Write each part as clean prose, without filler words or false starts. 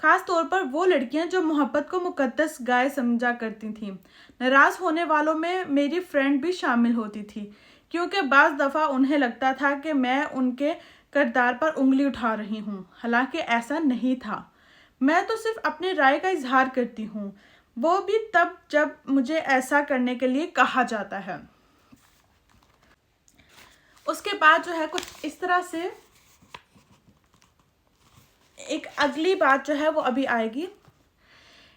خاص طور پر وہ لڑکیاں جو محبت کو مقدس گائے سمجھا کرتی تھیں۔ ناراض ہونے والوں میں میری فرینڈ بھی شامل ہوتی تھی، کیونکہ بعض دفعہ انہیں لگتا تھا کہ میں ان کے کردار پر انگلی اٹھا رہی ہوں، حالانکہ ایسا نہیں تھا۔ میں تو صرف اپنی رائے کا اظہار کرتی ہوں، وہ بھی تب جب مجھے ایسا کرنے کے لیے کہا جاتا ہے۔ اس کے بعد جو ہے کچھ اس طرح سے ایک اگلی بات جو ہے وہ ابھی آئے گی۔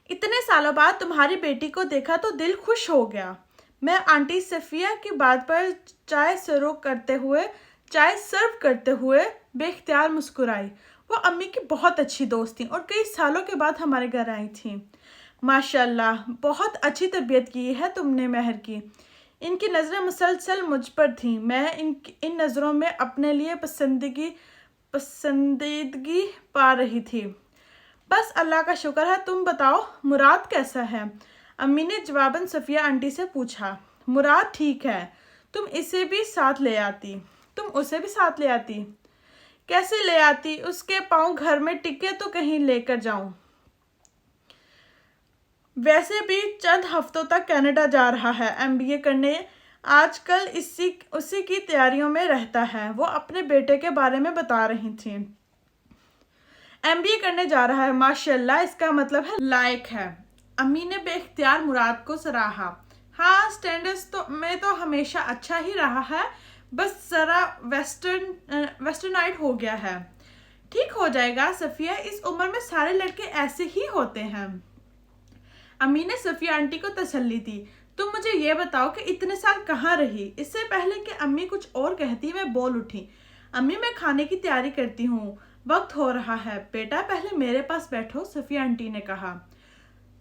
اتنے سالوں بعد تمہاری بیٹی کو دیکھا تو دل خوش ہو گیا۔ میں آنٹی صفیہ کی بات پر چائے سرو کرتے ہوئے بے اختیار مسکرائی۔ وہ امی کی بہت اچھی دوست تھیں اور کئی سالوں کے بعد ہمارے گھر آئی تھیں۔ ماشاءاللہ، بہت اچھی تربیت کی ہے تم نے مہر کی۔ ان کی نظریں مسلسل مجھ پر تھیں۔ میں ان نظروں میں اپنے لیے پسندیدگی پا رہی تھی۔ بس اللہ کا شکر ہے، تم بتاؤ مراد کیسا ہے؟ امی نے جواباً صفیہ آنٹی سے پوچھا۔ مراد ٹھیک ہے، تم اسے بھی ساتھ لے آتی۔ کیسے لے آتی؟ اس کے پاؤں گھر میں ٹکے تو کہیں لے کر جاؤں؟ ویسے بھی چند ہفتوں تک کینیڈا جا رہا ہے MBA کرنے، آج کل اسی کی تیاریوں میں رہتا ہے۔ وہ اپنے بیٹے کے بارے میں بتا رہی تھیں۔ MBA کرنے جا رہا ہے، ماشاءاللہ، اس کا مطلب ہے لائق ہے۔ امی نے بے اختیار مراد کو سراہا۔ ہاں، اسٹینڈرڈز میں تو ہمیشہ اچھا ہی رہا ہے، بس ذرا ویسٹرنائزڈ ہو گیا ہے۔ ٹھیک ہو جائے گا صفیہ، اس عمر میں سارے لڑکے ایسے ہی ہوتے ہیں۔ امی نے صفیہ آنٹی کو تسلی دی۔ تم مجھے یہ بتاؤ کہ اتنے سال کہاں رہی؟ اس سے پہلے کہ امی کچھ اور کہتی میں بول اٹھی۔ امی، میں کھانے کی تیاری کرتی ہوں، وقت ہو رہا ہے۔ بیٹا پہلے میرے پاس بیٹھو، صفیہ آنٹی نے کہا۔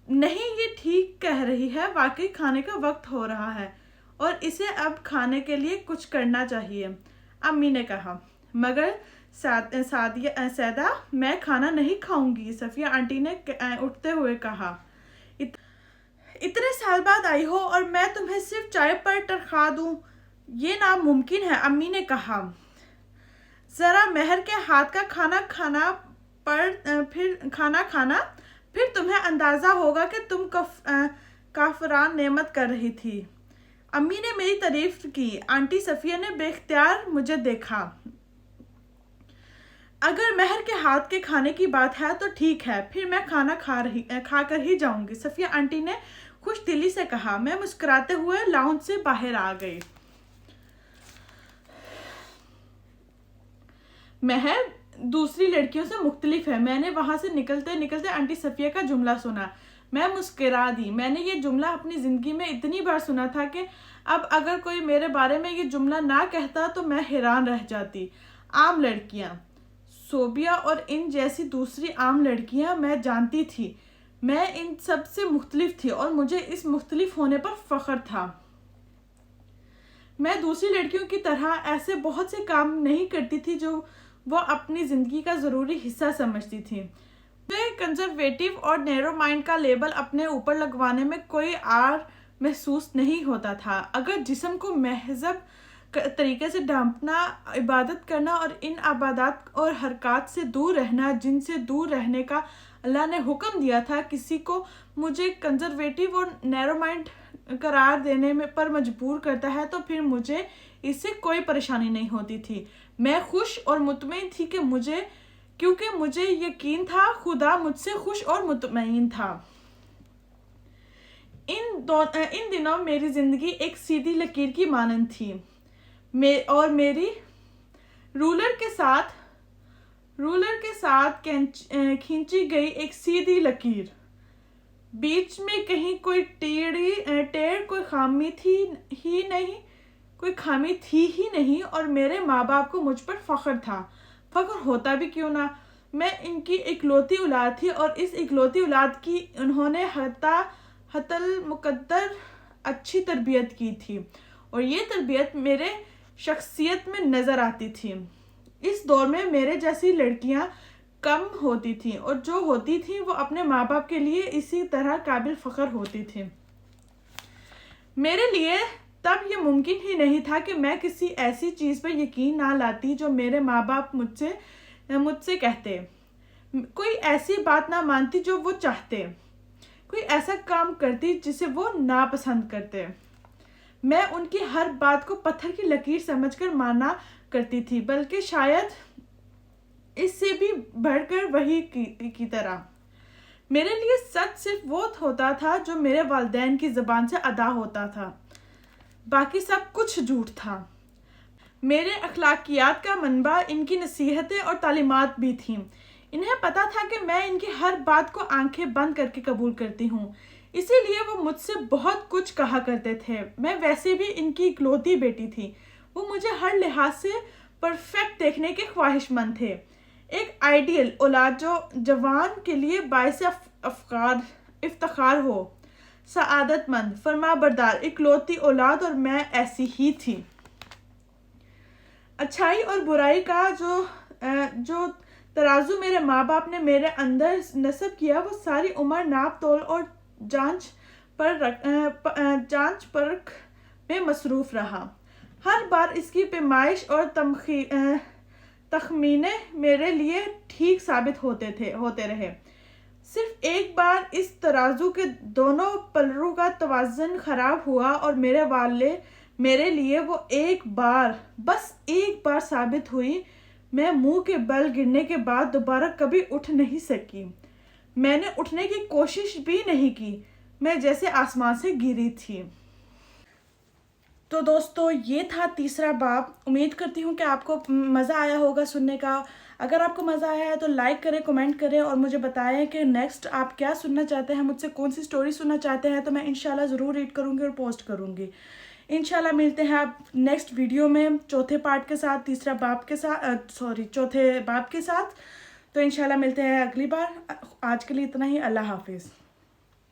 نہیں، یہ ٹھیک کہہ رہی ہے، واقعی کھانے کا وقت ہو رہا ہے اور اسے اب کھانے کے لیے کچھ کرنا چاہیے، امی نے کہا۔ مگر سیدہ، میں کھانا نہیں کھاؤں گی، صفیہ آنٹی نے اٹھتے ہوئے کہا۔ اتنے سال بعد آئی ہو اور میں تمہیں صرف چائے پر تنخواہ دوں، یہ ناممکن ہے، امی نے کہا۔ ذرا مہر کے ہاتھ کا کھانا کھانا، پھر تمہیں اندازہ ہوگا کہ تم کافران نعمت کر رہی تھی۔ امی نے میری تعریف کی۔ آنٹی صفیہ نے بے اختیار مجھے دیکھا۔ اگر مہر کے ہاتھ کے کھانے کی بات ہے تو ٹھیک ہے، پھر میں کھانا کھا کر ہی جاؤں گی، صفیہ آنٹی نے خوش دلی سے کہا۔ میں مسکراتے ہوئے لاؤنج سے باہر آ گئی۔ مہر دوسری لڑکیوں سے مختلف ہے، میں نے وہاں سے نکلتے آنٹی صفیہ کا جملہ سنا۔ میں مسکرا دی۔ میں نے یہ جملہ اپنی زندگی میں اتنی بار سنا تھا کہ اب اگر کوئی میرے بارے میں یہ جملہ نہ کہتا تو میں حیران رہ جاتی۔ عام لڑکیاں، صوبیہ اور ان جیسی دوسری عام لڑکیاں میں جانتی تھی، میں ان سب سے مختلف تھی اور مجھے اس مختلف ہونے پر فخر تھا۔ میں دوسری لڑکیوں کی طرح ایسے بہت سے کام نہیں کرتی تھی جو وہ اپنی زندگی کا ضروری حصہ سمجھتی تھی۔ مجھے کنزرویٹو اور نیرو مائنڈ کا لیبل اپنے اوپر لگوانے میں کوئی عار محسوس نہیں ہوتا تھا۔ اگر جسم کو مہذب طریقے سے ڈھانپنا، عبادت کرنا اور ان عبادات اور حرکات سے دور رہنا جن سے دور رہنے کا اللہ نے حکم دیا تھا، کسی کو مجھے کنزرویٹو اور نیرو مائنڈ قرار دینے پر مجبور کرتا ہے تو پھر مجھے اس سے کوئی پریشانی نہیں ہوتی تھی۔ میں خوش اور مطمئن تھی کیونکہ مجھے یقین تھا خدا مجھ سے خوش اور مطمئن تھا۔ ان دنوں میری زندگی ایک سیدھی لکیر کی مانند تھی اور میری رولر کے ساتھ کھینچی گئی ایک سیدھی لکیر۔ بیچ میں کہیں کوئی کوئی خامی تھی ہی نہیں اور میرے ماں باپ کو مجھ پر فخر تھا۔ فخر ہوتا بھی کیوں نہ، میں ان کی اکلوتی اولاد تھی اور اس اکلوتی اولاد کی انہوں نے حتی المقدر اچھی تربیت کی تھی اور یہ تربیت میرے شخصیت میں نظر آتی تھی۔ اس دور میں میرے جیسی لڑکیاں کم ہوتی تھیں اور جو ہوتی تھیں وہ اپنے ماں باپ کے لیے اسی طرح قابل فخر ہوتی تھیں۔ میرے لیے تب یہ ممکن ہی نہیں تھا کہ میں کسی ایسی چیز پر یقین نہ لاتی جو میرے ماں باپ مجھ سے کہتے۔ کوئی ایسی بات نہ مانتی جو وہ چاہتے، کوئی ایسا کام کرتی جسے وہ ناپسند کرتے۔ میں ان کی ہر بات کو پتھر کی لکیر سمجھ کر مانا کرتی تھی، بلکہ شاید اس سے بھی بڑھ کر وہی کی طرح۔ میرے لیے سچ صرف وہ ہوتا تھا جو میرے والدین کی زبان سے ادا ہوتا تھا، باقی سب کچھ جھوٹ تھا۔ میرے اخلاقیات کا منبع ان کی نصیحتیں اور تعلیمات بھی تھیں۔ انہیں پتا تھا کہ میں ان کی ہر بات کو آنکھیں بند کر کے قبول کرتی ہوں، اسی لیے وہ مجھ سے بہت کچھ کہا کرتے تھے۔ میں ویسے بھی ان کی اکلوتی بیٹی تھی، وہ مجھے ہر لحاظ سے پرفیکٹ دیکھنے کے خواہش مند تھے۔ ایک آئیڈیل اولاد جو جوان کے لیے باعث افتخار ہو، سعادت مند، فرما بردار اکلوتی اولاد، اور میں ایسی ہی تھی۔ اچھائی اور برائی کا جو ترازو میرے ماں باپ نے میرے اندر نصب کیا، وہ ساری عمر ناپ تول اور جانچ پرکھ میں مصروف رہا۔ ہر بار اس کی پیمائش اور تخمینے میرے لیے ٹھیک ثابت ہوتے رہے۔ صرف ایک بار اس ترازو کے دونوں پلڑوں کا توازن خراب ہوا اور میرے لیے وہ بس ایک بار ثابت ہوئی۔ میں منہ کے بل گرنے کے بعد دوبارہ کبھی اٹھ نہیں سکی۔ میں نے اٹھنے کی کوشش بھی نہیں کی، میں جیسے آسمان سے گری تھی۔ تو دوستو، یہ تھا تیسرا باب۔ امید کرتی ہوں کہ آپ کو مزہ آیا ہوگا سننے کا۔ اگر آپ کو مزہ آیا ہے تو لائک کریں، کمنٹ کریں اور مجھے بتائیں کہ نیکسٹ آپ کیا سننا چاہتے ہیں، مجھ سے کون سی سٹوری سننا چاہتے ہیں، تو میں انشاءاللہ ضرور ریڈ کروں گی اور پوسٹ کروں گی۔ انشاءاللہ ملتے ہیں آپ نیکسٹ ویڈیو میں چوتھے باب کے ساتھ۔ تو انشاءاللہ ملتے ہیں اگلی بار۔ آج کے لیے اتنا ہی۔ اللہ حافظ۔